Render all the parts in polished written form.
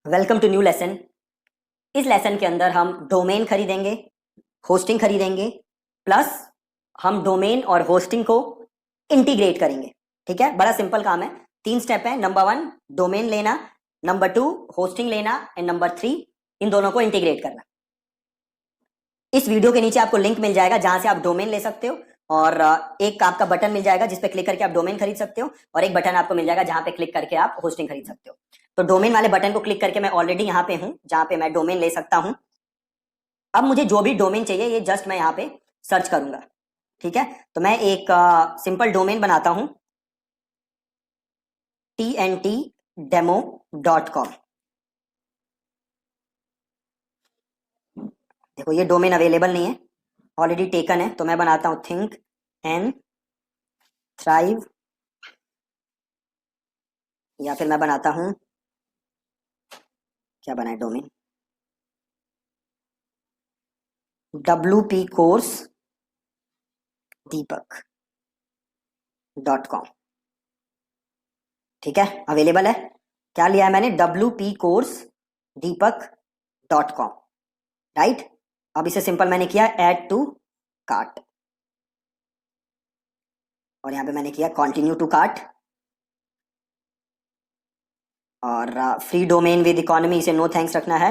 Welcome to new lesson. इस lesson के अंदर हम डोमेन खरीदेंगे, होस्टिंग खरीदेंगे, प्लस हम डोमेन और होस्टिंग को इंटीग्रेट करेंगे। ठीक है, बड़ा सिंपल काम है। 3 स्टेप है। नंबर 1 डोमेन लेना, नंबर 2 होस्टिंग लेना एंड नंबर 3 इन दोनों को इंटीग्रेट करना। इस वीडियो के नीचे आपको लिंक मिल जाएगा जहां से आप डोमेन ले सकते हो, और एक आपका बटन मिल जाएगा जिस पे क्लिक करके आप डोमेन खरीद सकते हो, और एक बटन आपको मिल जाएगा जहां पे क्लिक करके आप होस्टिंग खरीद सकते हो। तो डोमेन वाले बटन को क्लिक करके मैं ऑलरेडी यहाँ पे हूं जहां पे मैं डोमेन ले सकता हूं। अब मुझे जो भी डोमेन चाहिए ये जस्ट मैं यहाँ पे सर्च करूंगा। ठीक है, तो मैं एक सिंपल डोमेन बनाता हूं, tntdemo.com। देखो ये डोमेन अवेलेबल नहीं है, ऑलरेडी टेकन है, तो मैं बनाता हूं थिंक एंड थ्राइव, या फिर मैं बनाता हूं, क्या बनाए डोमेन, WP कोर्स दीपक.com। ठीक है, अवेलेबल है। क्या लिया है मैंने, WP कोर्स दीपक.com। राइट, अब इसे सिंपल मैंने किया ऐड टू कार्ट, और यहां पे मैंने किया कंटिन्यू टू कार्ट, और फ्री डोमेन विद इकोनॉमी इसे नो थैंक्स रखना है।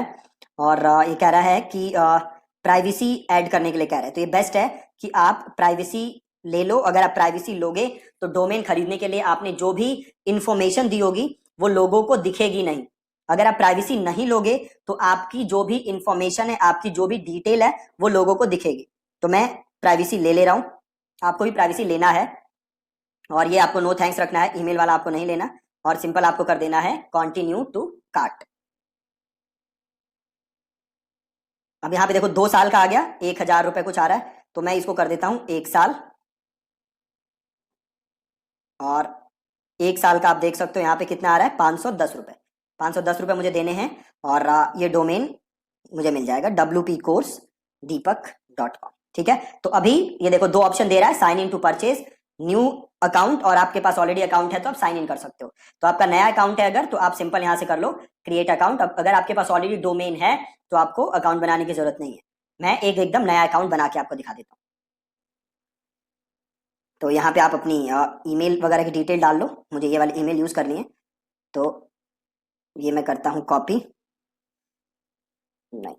और ये कह रहा है कि प्राइवेसी ऐड करने के लिए कह रहा है, तो ये बेस्ट है कि आप प्राइवेसी ले लो। अगर आप प्राइवेसी लोगे तो डोमेन खरीदने के लिए आपने जो भी इंफॉर्मेशन दी होगी वो लोगों को दिखेगी नहीं। अगर आप प्राइवेसी नहीं लोगे तो आपकी जो भी इंफॉर्मेशन है, आपकी जो भी डिटेल है वो लोगों को दिखेगी। तो मैं प्राइवेसी ले रहा हूं, आपको भी प्राइवेसी लेना है, और ये आपको नो थैंक्स रखना है, ईमेल वाला आपको नहीं लेना, और सिंपल आपको कर देना है कंटिन्यू टू कार्ट। अब यहां पे देखो 2 साल का आ गया, 1000 रुपए कुछ आ रहा है, तो मैं इसको कर देता हूं 1 साल, और 1 साल का आप देख सकते हो यहाँ पे कितना आ रहा है, 510 रुपए। 510 रुपए मुझे देने हैं, और ये डोमेन मुझे मिल जाएगा WP कोर्स दीपक.com। ठीक है, तो अभी ये देखो 2 ऑप्शन दे रहा है, sign in to purchase, new account, और आपके पास ऑलरेडी अकाउंट है तो आप साइन इन कर सकते हो। तो आपका नया अकाउंट है अगर, तो आप सिंपल यहां से कर लो क्रिएट अकाउंट। अब अगर आपके पास ऑलरेडी डोमेन है तो आपको अकाउंट बनाने की जरूरत नहीं है। मैं एक एकदम नया अकाउंट बना के आपको दिखा देता हूँ। तो यहाँ पे आप अपनी ईमेल वगैरह की डिटेल डाल लो, मुझे ये वाली ईमेल यूज करनी है, तो ये मैं करता हूँ कॉपी, नहीं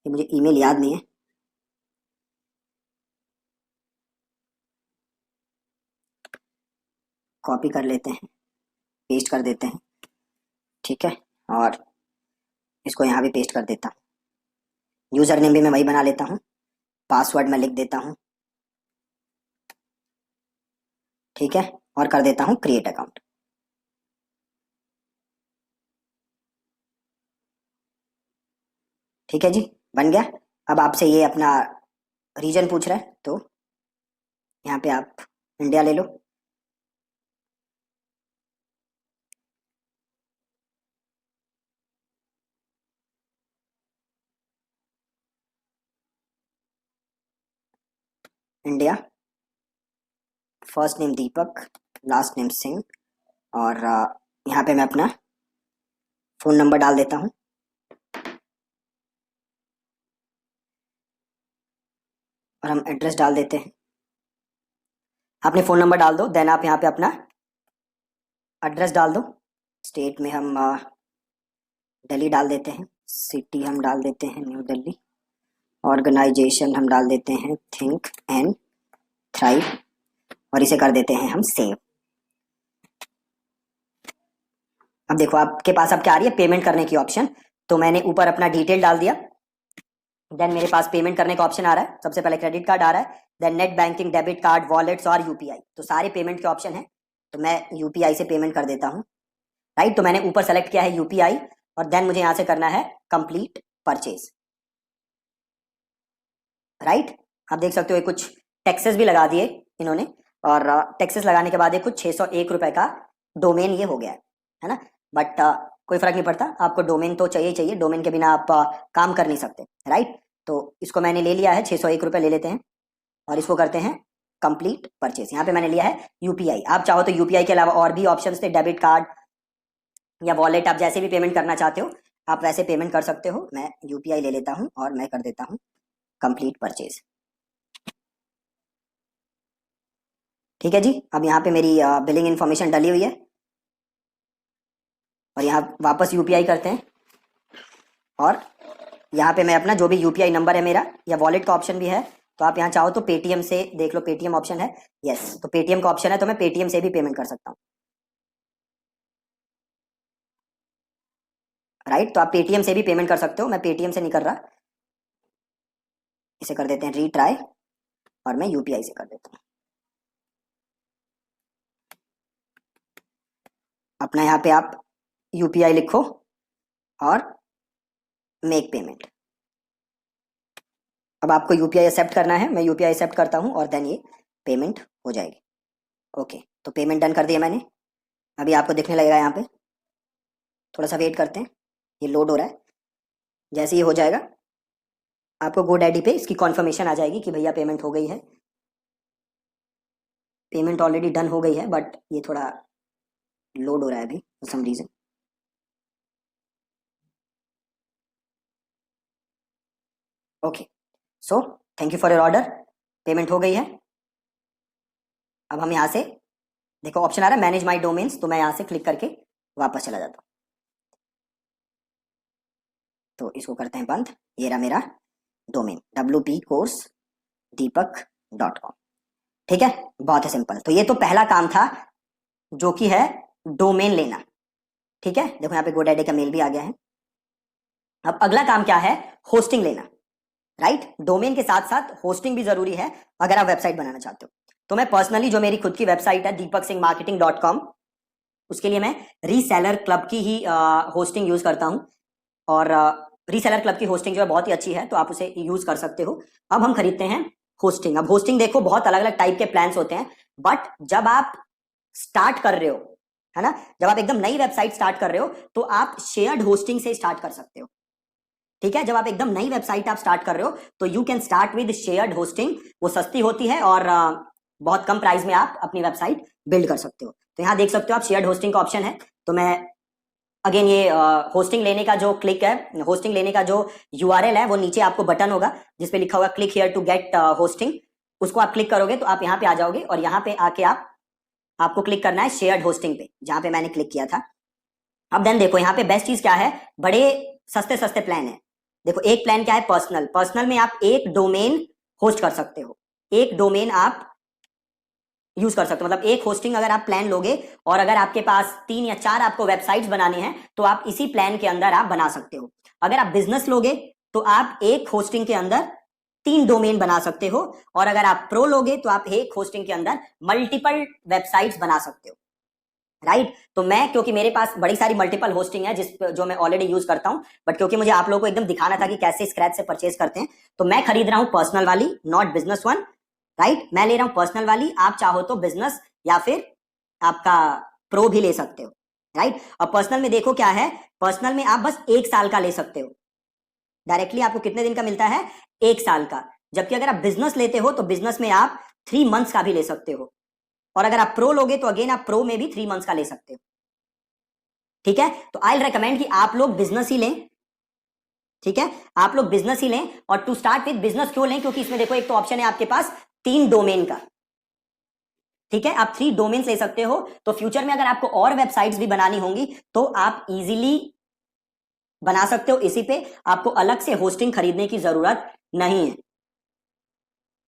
ये मुझे ईमेल याद नहीं है, कॉपी कर लेते हैं, पेस्ट कर देते हैं। ठीक है, और इसको यहाँ भी पेस्ट कर देता हूँ। यूजर नेम भी मैं वही बना लेता हूँ, पासवर्ड मैं लिख देता हूँ। ठीक है, और कर देता हूँ क्रिएट अकाउंट। ठीक है जी, बन गया। अब आपसे ये अपना रीजन पूछ रहा है, तो यहाँ पे आप इंडिया ले लो। इंडिया, फर्स्ट नेम दीपक, लास्ट नेम सिंह, और यहाँ पे मैं अपना फोन नंबर डाल देता हूँ, और हम एड्रेस डाल देते हैं। आपने फोन नंबर डाल दो, देन आप यहाँ पे अपना एड्रेस डाल दो। स्टेट में हम दिल्ली डाल देते हैं, सिटी हम डाल देते हैं न्यू दिल्ली, ऑर्गेनाइजेशन हम डाल देते हैं थिंक एंड थ्राइव, और इसे कर देते हैं हम सेव। अब देखो आपके पास अब क्या आ रही है, पेमेंट करने की ऑप्शन। तो मैंने ऊपर अपना डिटेल डाल दिया, देन मेरे पास पेमेंट करने का ऑप्शन आ रहा है। सबसे पहले क्रेडिट कार्ड आ रहा है, then net banking, debit card, wallets और यूपीआई। तो सारे पेमेंट के ऑप्शन है, तो मैं यूपीआई से पेमेंट कर देता हूँ। राइट, तो मैंने ऊपर सेलेक्ट किया है यूपीआई, और देन मुझे यहां से करना है कंप्लीट परचेज। राइट, आप देख सकते हो कुछ टैक्सेस भी लगा दिए इन्होंने, और टैक्सेस लगाने के बाद कुछ 601 रुपए का डोमेन ये हो गया है ना। बट कोई फर्क नहीं पड़ता, आपको डोमेन तो चाहिए चाहिए, डोमेन के बिना आप काम कर नहीं सकते। राइट, तो इसको मैंने ले लिया है, 601 रुपए ले लेते हैं, और इसको करते हैं कंप्लीट परचेज। यहाँ पे मैंने लिया है यूपीआई, आप चाहो तो यूपीआई के अलावा और भी ऑप्शंस थे, डेबिट कार्ड, या वॉलेट, आप जैसे भी पेमेंट करना चाहते हो आप वैसे पेमेंट कर सकते हो। मैं यूपीआई ले लेता हूं और मैं कर देता हूं कंप्लीट परचेज। ठीक है जी, अब यहाँ पे मेरी बिलिंग इन्फॉर्मेशन डली हुई है और यहाँ वापस यूपीआई करते हैं और यहाँ पे मैं अपना जो भी यूपीआई नंबर है मेरा या वॉलेट का ऑप्शन भी है, तो आप यहाँ चाहो तो पेटीएम से देख लो, पेटीएम ऑप्शन है। यस, तो पेटीएम का ऑप्शन है तो मैं पेटीएम से भी पेमेंट कर सकता हूँ। राइट, तो आप पेटीएम से भी पेमेंट कर सकते हो, मैं पेटीएम से नहीं कर रहा। इसे कर देते हैं रीट्राई और मैं यूपीआई से कर देता हूँ। अपना यहाँ पे आप यूपीआई लिखो और मेक पेमेंट। अब आपको यूपीआई एक्सेप्ट करना है, मैं यूपीआई एक्सेप्ट करता हूँ और देन ये पेमेंट हो जाएगी। ओके, तो पेमेंट डन कर दिया मैंने। अभी आपको दिखने लगेगा यहाँ पे, थोड़ा सा वेट करते हैं, ये लोड हो रहा है। जैसे ये हो जाएगा आपको GoDaddy पे इसकी कॉन्फर्मेशन आ जाएगी कि भैया पेमेंट हो गई है। पेमेंट ऑलरेडी डन हो गई है बट ये थोड़ा लोड हो रहा है अभी for some reason. Okay, so thank you for your order, payment हो गई है। अब हम यहाँ से देखो ऑप्शन आ रहा है मैनेज माई डोमेन्स, तो मैं यहाँ से क्लिक करके वापस चला जाता हूँ। तो इसको करते हैं बंद। ये रहा मेरा डोमेन wpcoursedeepak.com। ठीक है, बहुत ही सिंपल। तो ये तो पहला काम था जो कि है डोमेन लेना। ठीक है, देखो यहाँ पे GoDaddy का मेल भी आ गया है। अब अगला काम क्या है, होस्टिंग लेना। राइट, डोमेन के साथ साथ होस्टिंग भी जरूरी है अगर आप वेबसाइट बनाना चाहते हो। तो मैं पर्सनली जो मेरी खुद की वेबसाइट है deepaksinghmarketing.com, उसके लिए मैं रीसेलर क्लब की ही होस्टिंग यूज करता हूं और रीसेलर क्लब की होस्टिंग जो है बहुत ही अच्छी है, तो आप उसे यूज कर सकते हो। अब हम खरीदते हैं होस्टिंग। अब होस्टिंग देखो बहुत अलग अलग टाइप के प्लान्स होते हैं, बट जब आप स्टार्ट कर रहे हो, है ना, जब आप एकदम नई वेबसाइट स्टार्ट कर रहे हो तो आप शेयर्ड होस्टिंग से स्टार्ट कर सकते हो। ठीक है, जब आप एकदम नई वेबसाइट आप स्टार्ट कर रहे हो तो you can start with shared hosting. वो सस्ती होती है और बहुत कम प्राइस में आप अपनी वेबसाइट बिल्ड कर सकते हो। तो यहाँ देख सकते हो आप शेयर्ड होस्टिंग का ऑप्शन है। तो मैं अगेन ये होस्टिंग लेने का जो क्लिक है, होस्टिंग लेने का जो यूआरएल है, वो नीचे आपको बटन होगा जिसपे लिखा होगा click here to get hosting. उसको आप क्लिक करोगे तो आप यहाँ पे आ जाओगे और यहाँ पे आके आपको क्लिक करना है शेयर्ड होस्टिंग पे, जहां पे मैंने क्लिक किया था। अब देन देखो यहाँ पे बेस्ट चीज क्या है, बड़े सस्ते सस्ते प्लान है। देखो एक प्लान क्या है, पर्सनल। पर्सनल में आप एक डोमेन होस्ट कर सकते हो, एक डोमेन आप यूज कर सकते हो। मतलब एक होस्टिंग अगर आप प्लान लोगे और अगर आपके पास 3 या 4 आपको वेबसाइट्स बनानी है तो आप इसी प्लान के अंदर आप बना सकते हो। अगर आप बिजनेस लोगे तो आप एक होस्टिंग के अंदर 3 डोमेन बना सकते हो और अगर आप प्रो लोगे तो आप एक होस्टिंग के अंदर मल्टीपल वेबसाइट्स बना सकते हो। राइट, तो मैं क्योंकि मेरे पास बड़ी सारी मल्टीपल होस्टिंग है जो मैं ऑलरेडी यूज करता हूं, बट क्योंकि मुझे आप लोगों को एकदम दिखाना था कि कैसे स्क्रैच से परचेज करते हैं, तो मैं खरीद रहा हूं पर्सनल वाली, नॉट बिजनेस वन। राइट, मैं ले रहा हूं पर्सनल वाली, आप चाहो तो बिजनेस या फिर आपका प्रो भी ले सकते हो। राइट, और पर्सनल में देखो क्या है, पर्सनल में आप बस 1 साल का ले सकते हो। डायरेक्टली आपको कितने दिन का मिलता है, 1 साल का। जबकि अगर आप बिजनेस लेते हो तो बिजनेस में आप 3 मंथ्स का भी ले सकते हो और अगर आप प्रो लोगे तो अगेन आप प्रो में भी 3 मंथ्स का ले सकते हो। ठीक है, तो आई विल रेकमेंड कि आप लोग बिजनेस ही लें। ठीक है, आप लोग बिजनेस ही लें। और टू स्टार्ट विद बिजनेस क्यों लें, क्योंकि इसमें देखो एक तो ऑप्शन है आपके पास 3 डोमेन का। ठीक है, आप 3 डोमेन ले सकते हो, तो फ्यूचर में अगर आपको और वेबसाइट्स भी बनानी होंगी तो आप इजीली बना सकते हो। इसी पे आपको अलग से होस्टिंग खरीदने की जरूरत नहीं है।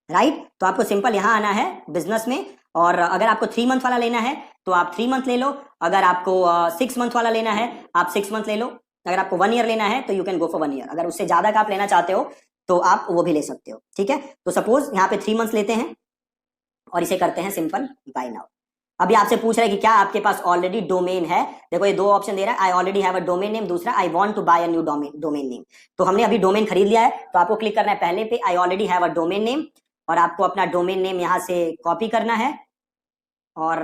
राइट, तो आपको सिंपल यहां आना है बिजनेस में, और अगर आपको 3 मंथ वाला लेना है तो आप 3 मंथ ले लो। अगर आपको 6 मंथ वाला लेना है आप 6 मंथ ले लो। अगर आपको 1 ईयर लेना है तो you can go for 1 year. अगर उससे ज्यादा का आप लेना चाहते हो तो आप वो भी ले सकते हो। ठीक है, तो सपोज यहाँ पे 3 मंथ्स लेते हैं और इसे करते हैं सिंपल बाय नाउ। अभी आपसे पूछ रहा है कि क्या आपके पास ऑलरेडी डोमेन है। देखो ये 2 ऑप्शन दे रहा है, I already have a domain name, दूसरा I want to buy a new domain name. तो हमने अभी डोमेन खरीद लिया है, तो आपको क्लिक करना है पहले पे, आई already have a domain name, और आपको अपना डोमेन नेम यहां से कॉपी करना है और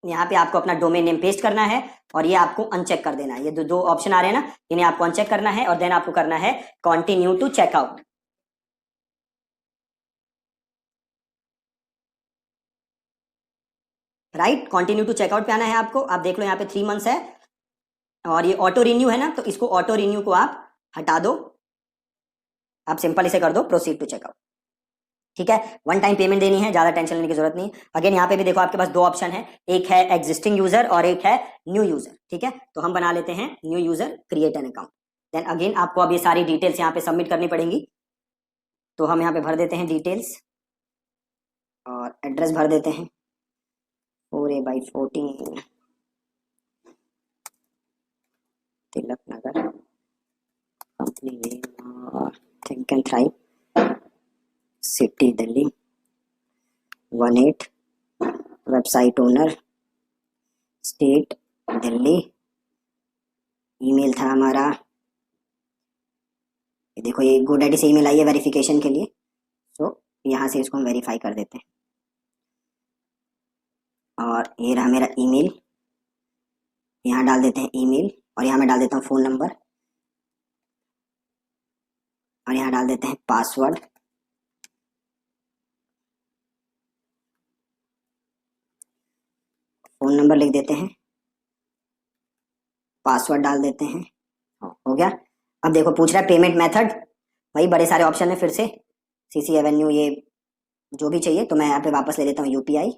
यहाँ पे आपको अपना डोमेन नेम पेस्ट करना है और ये आपको अनचेक कर देना है। ये दो ऑप्शन आ रहे हैं ना, इन्हें आपको अनचेक करना है और देन आपको करना है continue to checkout. Right, continue to checkout पे आना है आपको। आप देख लो यहाँ पे 3 मंथ्स है और ये ऑटो रिन्यू है ना, तो इसको ऑटो रिन्यू को आप हटा दो, आप सिंपल इसे कर दो प्रोसीड टू चेकआउट। ठीक है, वन टाइम पेमेंट देनी है, ज्यादा टेंशन लेने की जरूरत नहीं। अगेन यहाँ पे भी देखो आपके पास दो ऑप्शन है, एक है एग्जिस्टिंग यूजर और एक है न्यू यूजर। ठीक है, तो हम बना लेते हैं new user, create an account. Then again आपको अब ये सारी डिटेल्स यहाँ पे सबमिट करनी पड़ेंगी, तो हम यहाँ पे भर देते हैं डिटेल्स और एड्रेस भर देते हैं 4A/14 Tilak Nagar, company name think and thrive, city Delhi 18, website owner state Delhi, email था हमारा, ये देखो ये GoDaddy से ईमेल आई है वेरिफिकेशन के लिए, तो यहाँ से इसको हम वेरीफाई कर देते हैं। और ये रहा मेरा ईमेल, यहाँ डाल देते हैं ईमेल और यहाँ मैं डाल देता हूँ फ़ोन नंबर और यहाँ डाल देते हैं पासवर्ड। फ़ोन नंबर लिख देते हैं, पासवर्ड डाल देते हैं, हो गया। अब देखो पूछ रहा है पेमेंट मेथड, वही बड़े सारे ऑप्शन है फिर से, CC एवेन्यू, ये जो भी चाहिए, तो मैं यहाँ पे वापस ले लेता हूँ UPI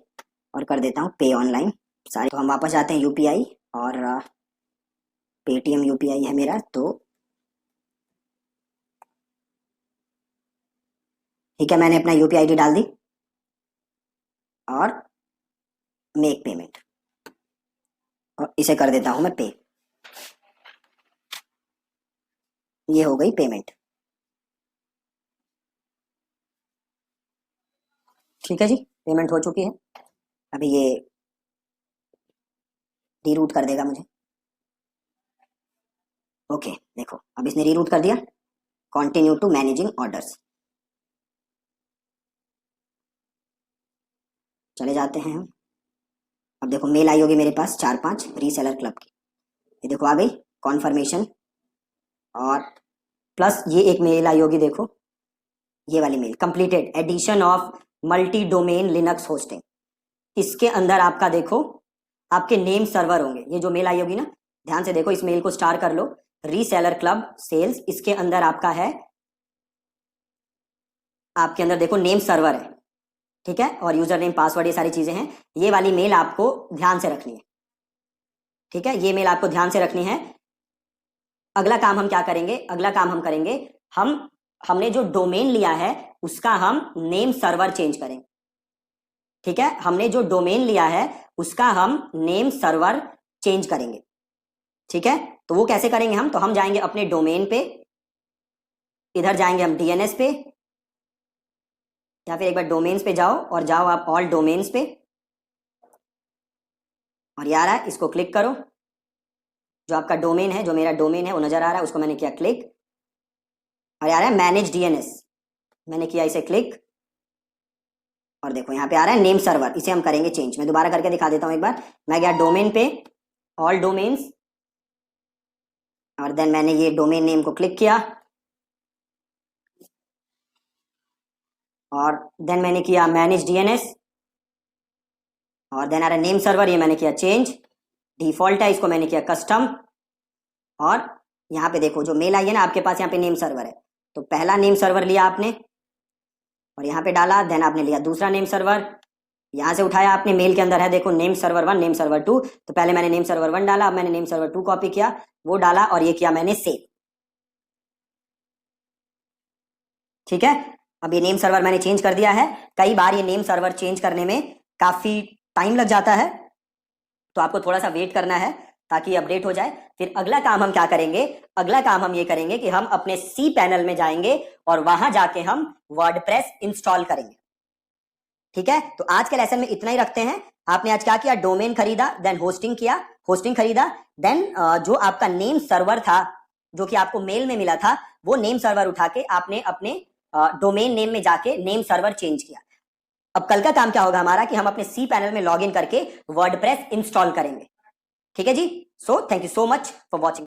और कर देता हूँ पे ऑनलाइन सारे। तो हम वापस जाते हैं UPI और पेटीएम UPI है मेरा, तो ठीक है, मैंने अपना UPI ID डाल दी और मेक पेमेंट, और इसे कर देता हूं मैं पे। ये हो गई पेमेंट। ठीक है जी, पेमेंट हो चुकी है। अभी ये रीरूट कर देगा मुझे। ओके देखो, अब इसने रीरूट कर दिया, कंटिन्यू टू मैनेजिंग ऑर्डर्स, चले जाते हैं हम। अब देखो मेल आई होगी मेरे पास 4-5 रीसेलर क्लब की, ये देखो आ गई कॉन्फर्मेशन, और प्लस ये एक मेल आई होगी, देखो ये वाली mail, completed edition of multi domain Linux hosting. इसके अंदर आपका देखो आपके नेम सर्वर होंगे, ये जो मेल आई होगी ना, ध्यान से देखो, इस मेल को स्टार कर लो, रीसेलर क्लब सेल्स, इसके अंदर आपका है, आपके अंदर देखो नेम सर्वर है, ठीक है, और यूजर नेम पासवर्ड ये सारी चीजें हैं। ये वाली मेल आपको ध्यान से रखनी है, ठीक है, ये मेल आपको ध्यान से रखनी है। अगला काम हम क्या करेंगे, अगला काम हम करेंगे, हमने जो डोमेन लिया है उसका हम नेम सर्वर चेंज करेंगे। ठीक है, हमने जो डोमेन लिया है उसका हम नेम सर्वर चेंज करेंगे। ठीक है, तो वो कैसे करेंगे हम, तो हम जाएंगे अपने डोमेन पे, इधर जाएंगे हम DNS पे, या फिर एक बार डोमेन्स पे जाओ और जाओ आप ऑल डोमेन्स पे, और ये आ रहा है, इसको क्लिक करो, जो आपका डोमेन है, जो मेरा डोमेन है वो नजर आ रहा है, उसको मैंने किया क्लिक, और आ रहा है मैनेज DNS, मैंने किया इसे क्लिक, और देखो यहाँ पे आ रहा है नेम सर्वर, इसे हम करेंगे चेंज। मैं दोबारा करके दिखा देता हूँ एक बार, मैं गया डोमेन पे, ऑल डोमेन्स, और देन मैंने ये डोमेन नेम को क्लिक किया, और देन मैंने किया मैनेज DNS, और देन आ रहा है नेम सर्वर, ये मैंने किया चेंज, डिफॉल्ट है, इसको मैंने किया कस्टम, और यहाँ पे देखो जो मेल आई है ना आपके पास, यहाँ पे नेम सर्वर है, तो पहला नेम सर्वर लिया आपने और यहाँ पे डाला, देन आपने लिया दूसरा नेम सर्वर, यहाँ से उठाया आपने, मेल के अंदर है देखो नेम सर्वर 1 नेम सर्वर 2, तो पहले मैंने नेम सर्वर 1 डाला, अब मैंने नेम सर्वर 2 कॉपी किया, वो डाला, और ये किया मैंने सेव। ठीक है, अब ये नेम सर्वर मैंने चेंज कर दिया है। कई बार ये नेम सर्वर चेंज करने में काफी टाइम लग जाता है, तो आपको थोड़ा सा वेट करना है ताकि अपडेट हो जाए। फिर अगला काम हम क्या करेंगे, अगला काम हम ये करेंगे कि हम अपने सी पैनल में जाएंगे और वहां जाके हम वर्डप्रेस इंस्टॉल करेंगे। ठीक है, तो आज के लेसन में इतना ही रखते हैं। आपने आज क्या किया, डोमेन खरीदा, देन होस्टिंग किया, होस्टिंग खरीदा, देन जो आपका नेम सर्वर था जो कि आपको मेल में मिला था, वो नेम सर्वर उठा के आपने अपने डोमेन नेम में जाके नेम सर्वर चेंज किया। अब कल का काम क्या होगा हमारा कि हम अपने सी पैनल में लॉगिन करके वर्डप्रेस इंस्टॉल करेंगे। ठीक है जी, so thank you so much for watching.